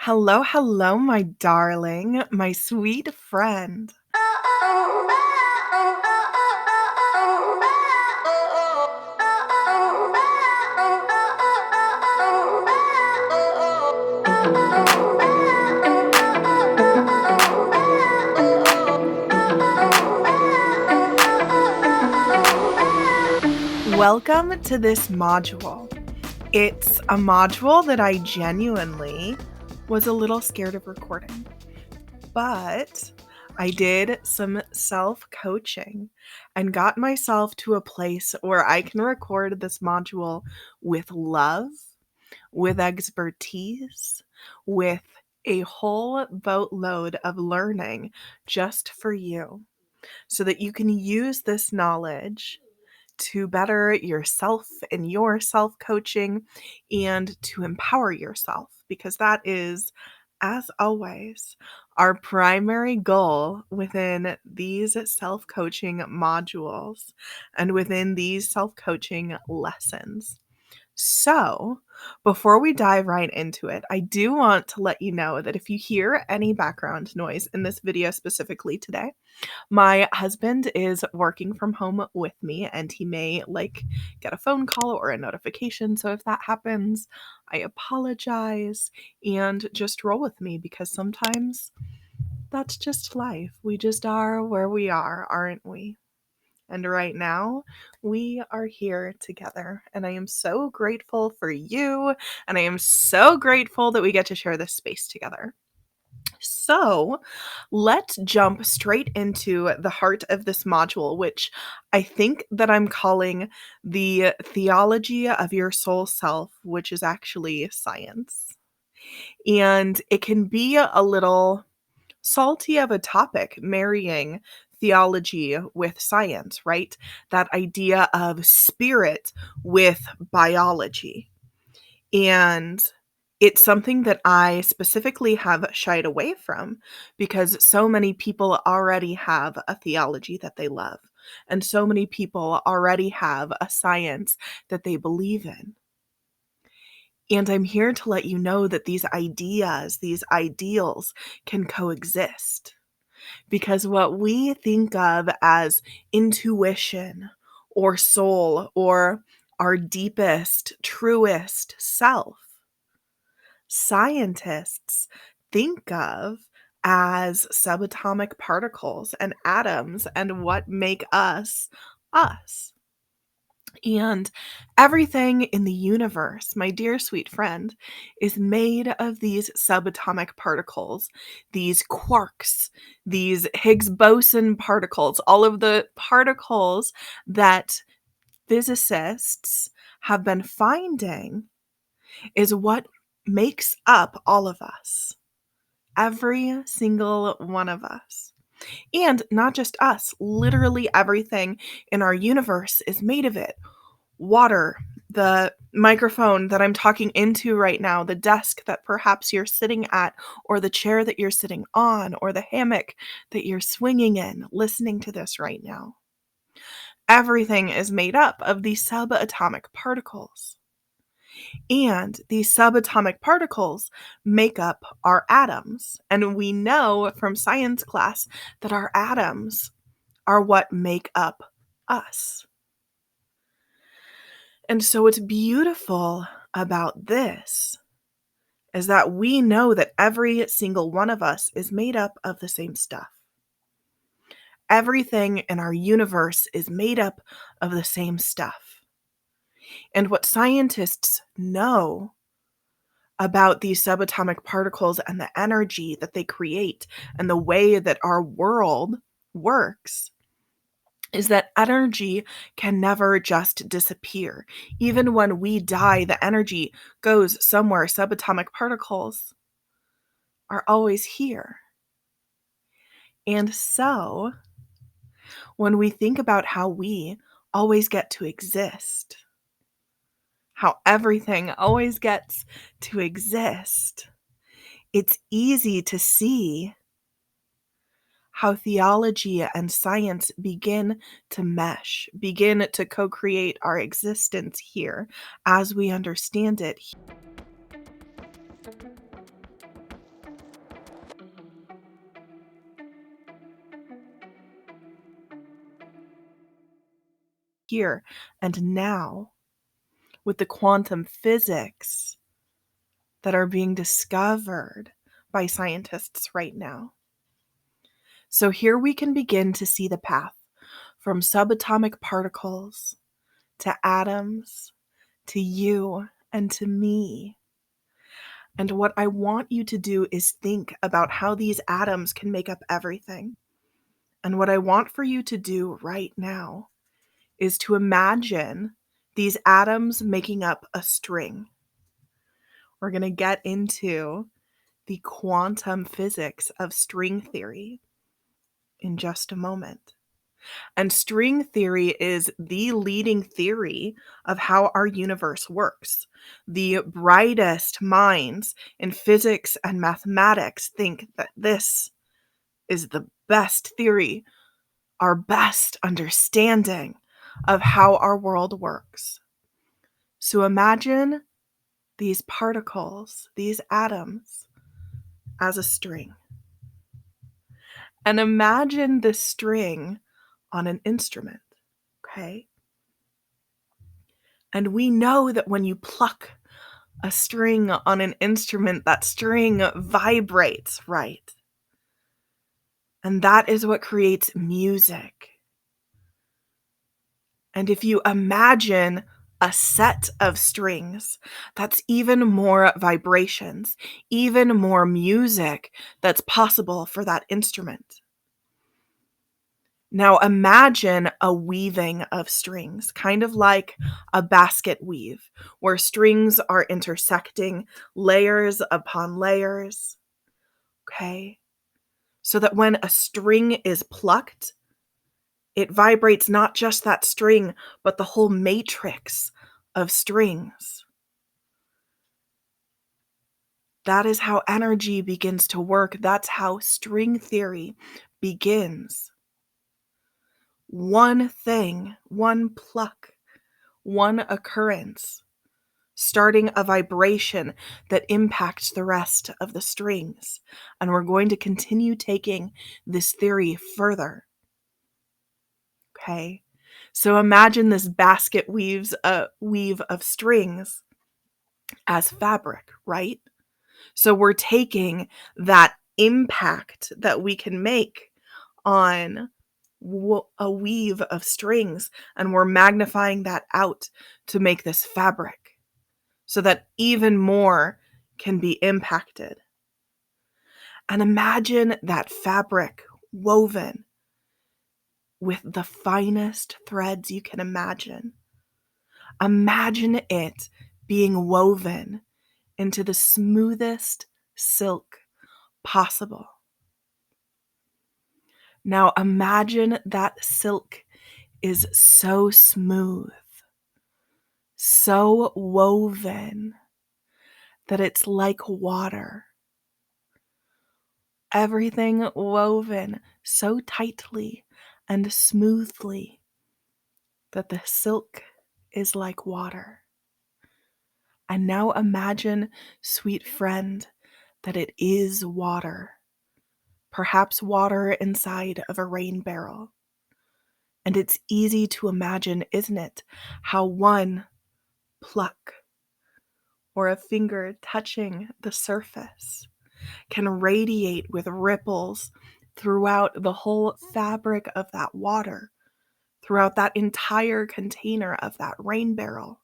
Hello, hello, my darling, my sweet friend. Welcome to this module. It's a module that I genuinely was a little scared of recording, but I did some self-coaching and got myself to a place where I can record this module with love, with expertise, with a whole boatload of learning just for you so that you can use this knowledge to better yourself in your self-coaching and to empower yourself, because that is, as always, our primary goal within these self-coaching modules and within these self-coaching lessons. So, before we dive right into it, I do want to let you know that if you hear any background noise in this video specifically today, my husband is working from home with me and he may get a phone call or a notification. So if that happens, I apologize and just roll with me because sometimes that's just life. We just are where we are, aren't we? And right now, we are here together. And I am so grateful for you. And I am so grateful that we get to share this space together. So let's jump straight into the heart of this module, which I think that I'm calling the theology of your soul self, which is actually science. And it can be a little salty of a topic, marrying theology with science, right? That idea of spirit with biology. And it's something that I specifically have shied away from because so many people already have a theology that they love, and so many people already have a science that they believe in. And I'm here to let you know that these ideas, these ideals can coexist. Because what we think of as intuition or soul or our deepest, truest self, scientists think of as subatomic particles and atoms and what make us us. And everything in the universe, my dear sweet friend, is made of these subatomic particles, these quarks, these Higgs boson particles, all of the particles that physicists have been finding is what makes up all of us. Every single one of us. And not just us, literally everything in our universe is made of it. Water, the microphone that I'm talking into right now, the desk that perhaps you're sitting at, or the chair that you're sitting on, or the hammock that you're swinging in, listening to this right now. Everything is made up of these subatomic particles. And these subatomic particles make up our atoms. And we know from science class that our atoms are what make up us. And so what's beautiful about this is that we know that every single one of us is made up of the same stuff. Everything in our universe is made up of the same stuff. And what scientists know about these subatomic particles and the energy that they create and the way that our world works is that energy can never just disappear. Even when we die, the energy goes somewhere. Subatomic particles are always here. And so, when we think about how we always get to exist, how everything always gets to exist, it's easy to see how theology and science begin to mesh, begin to co-create our existence here as we understand it. here and now with the quantum physics that are being discovered by scientists right now. So here we can begin to see the path from subatomic particles to atoms to you and to me. And what I want you to do is think about how these atoms can make up everything. And what I want for you to do right now is to imagine these atoms making up a string. We're going to get into the quantum physics of string theory in just a moment. And string theory is the leading theory of how our universe works. The brightest minds in physics and mathematics think that this is the best theory, our best understanding of how our world works. So imagine these particles, these atoms, as a string. And imagine this string on an instrument, okay? And we know that when you pluck a string on an instrument, that string vibrates, right? And that is what creates music. And if you imagine a set of strings, that's even more vibrations, even more music that's possible for that instrument. Now imagine a weaving of strings, kind of like a basket weave, where strings are intersecting layers upon layers, okay? So that when a string is plucked, it vibrates not just that string, but the whole matrix of strings. That is how energy begins to work. That's how string theory begins. One thing, one pluck, one occurrence, starting a vibration that impacts the rest of the strings. And we're going to continue taking this theory further. Okay? So imagine this basket weave of strings as fabric, right? So we're taking that impact that we can make on a weave of strings, and we're magnifying that out to make this fabric so that even more can be impacted. And imagine that fabric woven with the finest threads you can imagine. Imagine it being woven into the smoothest silk possible. Now imagine that silk is so smooth, so woven, that it's like water. Everything woven so tightly and smoothly that the silk is like water. And now imagine, sweet friend, that it is water. Perhaps water inside of a rain barrel. And it's easy to imagine, isn't it, how one pluck or a finger touching the surface can radiate with ripples throughout the whole fabric of that water, throughout that entire container of that rain barrel.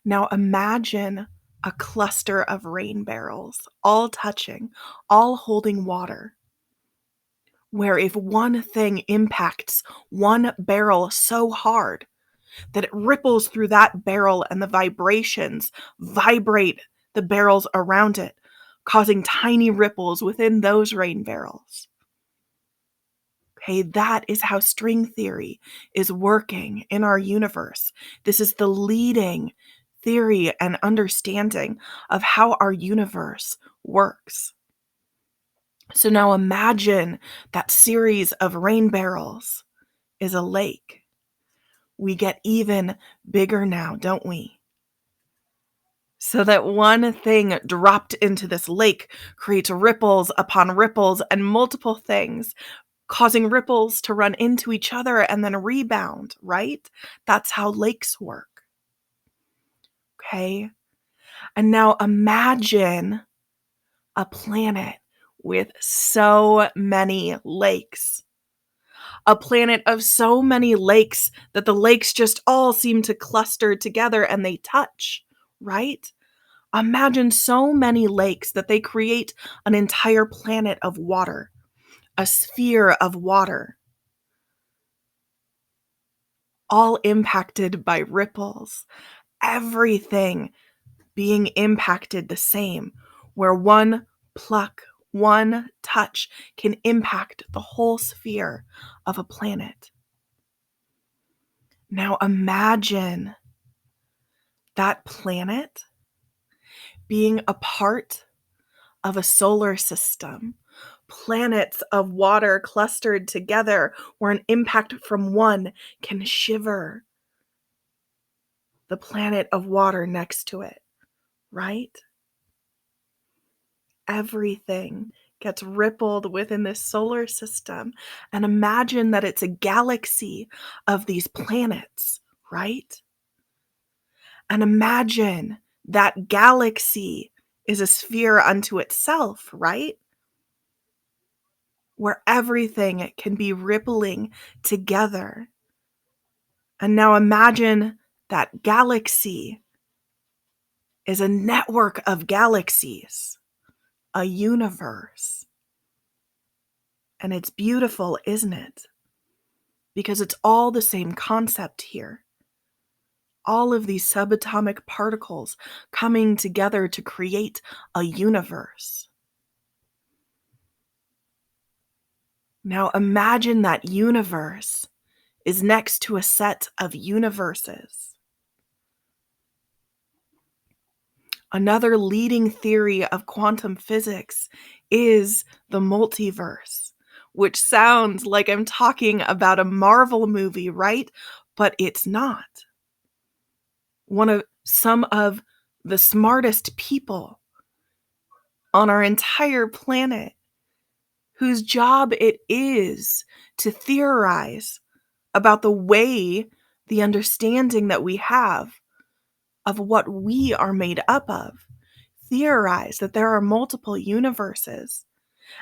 Now imagine a cluster of rain barrels, all touching, all holding water, where if one thing impacts one barrel so hard that it ripples through that barrel and the vibrations vibrate the barrels around it, causing tiny ripples within those rain barrels. Okay, that is how string theory is working in our universe. This is the leading theory and understanding of how our universe works. So now imagine that series of rain barrels is a lake. We get even bigger now, don't we? So that one thing dropped into this lake creates ripples upon ripples, and multiple things causing ripples to run into each other and then rebound, right? That's how lakes work. Okay? And now imagine a planet with so many lakes. A planet of so many lakes that the lakes just all seem to cluster together and they touch, right? Imagine so many lakes that they create an entire planet of water, a sphere of water, all impacted by ripples. Everything being impacted the same, where one pluck, one touch can impact the whole sphere of a planet. Now imagine that planet being a part of a solar system, planets of water clustered together where an impact from one can shiver the planet of water next to it, right? Everything gets rippled within this solar system. And imagine that it's a galaxy of these planets, right? And imagine that galaxy is a sphere unto itself, right? Where everything can be rippling together. And now imagine that galaxy is a network of galaxies, a universe. And it's beautiful, isn't it? Because it's all the same concept here. All of these subatomic particles coming together to create a universe. Now imagine that universe is next to a set of universes. Another leading theory of quantum physics is the multiverse, which sounds like I'm talking about a Marvel movie, right? But it's not. Some of the smartest people on our entire planet, whose job it is to theorize about the understanding that we have of what we are made up of, theorize that there are multiple universes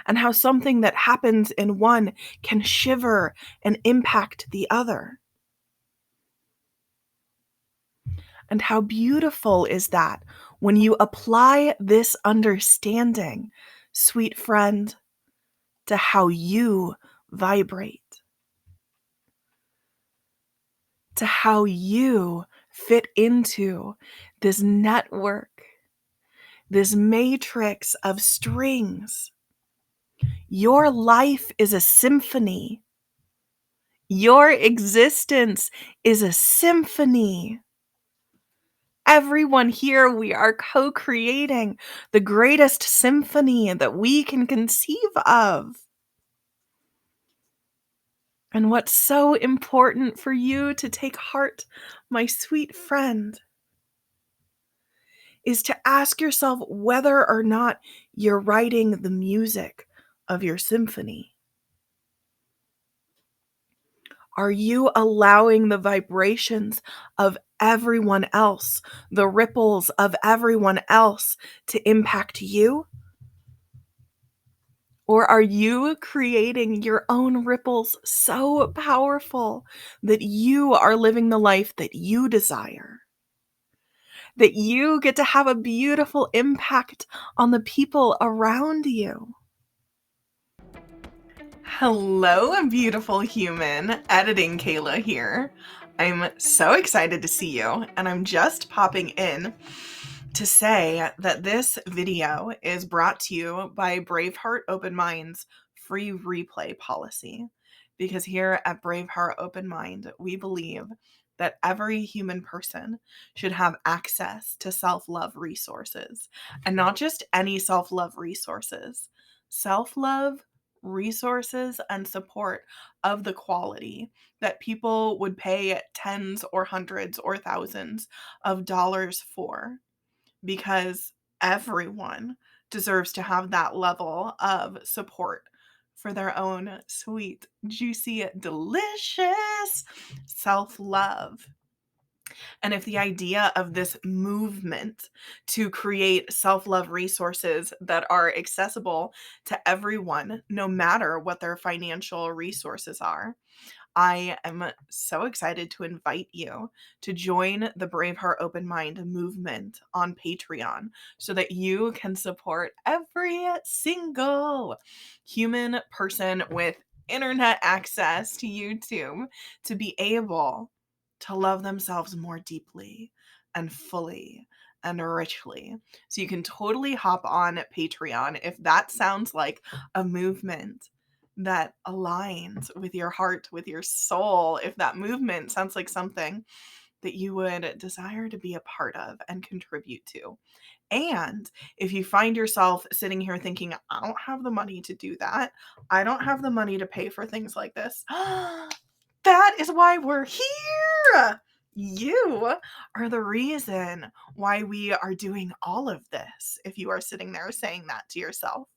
and how something that happens in one can shiver and impact the other. And how beautiful is that when you apply this understanding, sweet friend, to how you vibrate, to how you fit into this network, this matrix of strings. Your life is a symphony. Your existence is a symphony. Everyone here, we are co-creating the greatest symphony that we can conceive of. And what's so important for you to take heart, my sweet friend, is to ask yourself whether or not you're writing the music of your symphony. Are you allowing the vibrations of everyone else, the ripples of everyone else, to impact you? Or are you creating your own ripples so powerful that you are living the life that you desire? That you get to have a beautiful impact on the people around you? Hello, beautiful human. Editing Kayla here. I'm so excited to see you, and I'm just popping in to say that this video is brought to you by Braveheart Open Mind's free replay policy. Because here at Braveheart Open Mind, we believe that every human person should have access to self-love resources, and not just any self-love resources. Self-love resources and support of the quality that people would pay tens or hundreds or thousands of dollars for, because everyone deserves to have that level of support for their own sweet, juicy, delicious self-love. And if the idea of this movement to create self-love resources that are accessible to everyone, no matter what their financial resources are, I am so excited to invite you to join the Braveheart Open Mind movement on Patreon so that you can support every single human person with internet access to YouTube to be able to love themselves more deeply and fully and richly. So you can totally hop on Patreon if that sounds like a movement that aligns with your heart, with your soul, if that movement sounds like something that you would desire to be a part of and contribute to. And if you find yourself sitting here thinking, I don't have the money to do that, I don't have the money to pay for things like this, that is why we're here. You are the reason why we are doing all of this. If you are sitting there saying that to yourself,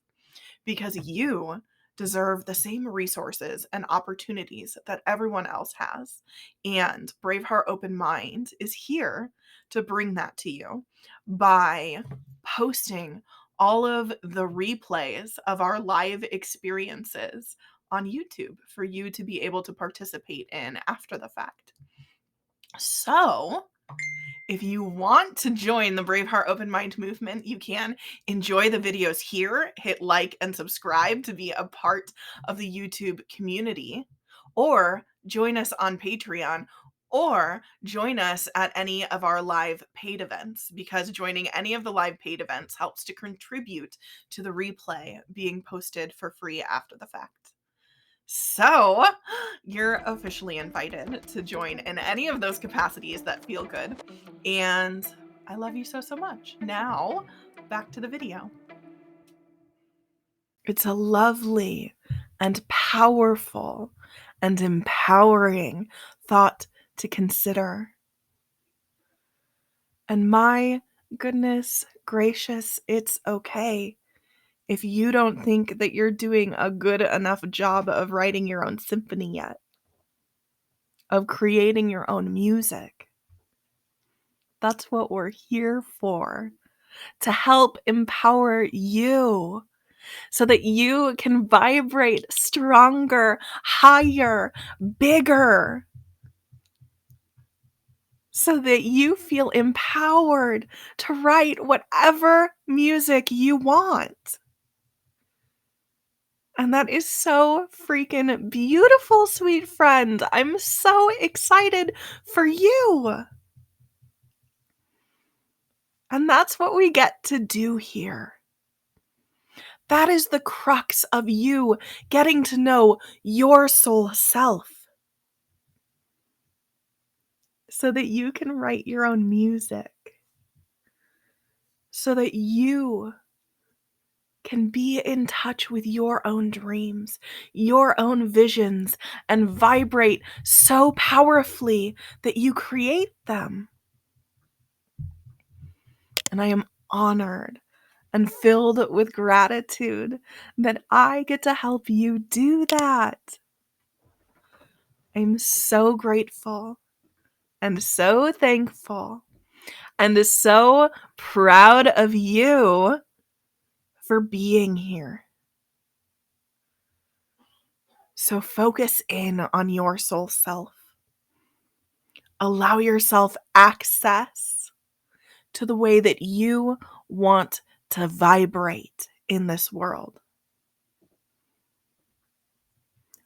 because you deserve the same resources and opportunities that everyone else has. And Braveheart Open Mind is here to bring that to you by posting all of the replays of our live experiences on YouTube for you to be able to participate in after the fact. So, if you want to join the Braveheart Open Mind movement, you can enjoy the videos here, hit like and subscribe to be a part of the YouTube community, or join us on Patreon, or join us at any of our live paid events, because joining any of the live paid events helps to contribute to the replay being posted for free after the fact. So, you're officially invited to join in any of those capacities that feel good. And I love you so, so much. Now, back to the video. It's a lovely and powerful and empowering thought to consider. And my goodness gracious, it's okay if you don't think that you're doing a good enough job of writing your own symphony yet, of creating your own music. That's what we're here for, to help empower you so that you can vibrate stronger, higher, bigger, so that you feel empowered to write whatever music you want. And that is so freaking beautiful, sweet friend. I'm so excited for you. And that's what we get to do here. That is the crux of you getting to know your soul self, so that you can write your own music, so that you can be in touch with your own dreams, your own visions, and vibrate so powerfully that you create them. And I am honored and filled with gratitude that I get to help you do that. I'm so grateful and so thankful and so proud of you for being here. So focus in on your soul self. Allow yourself access to the way that you want to vibrate in this world.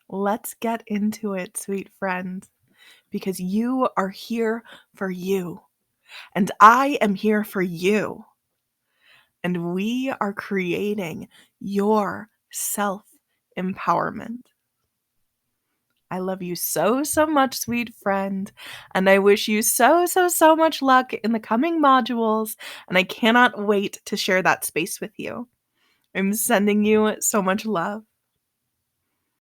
Let's get into it, sweet friend, because you are here for you, and I am here for you. And we are creating your self-empowerment. I love you so, so much, sweet friend, and I wish you so, so, so much luck in the coming modules, and I cannot wait to share that space with you. I'm sending you so much love.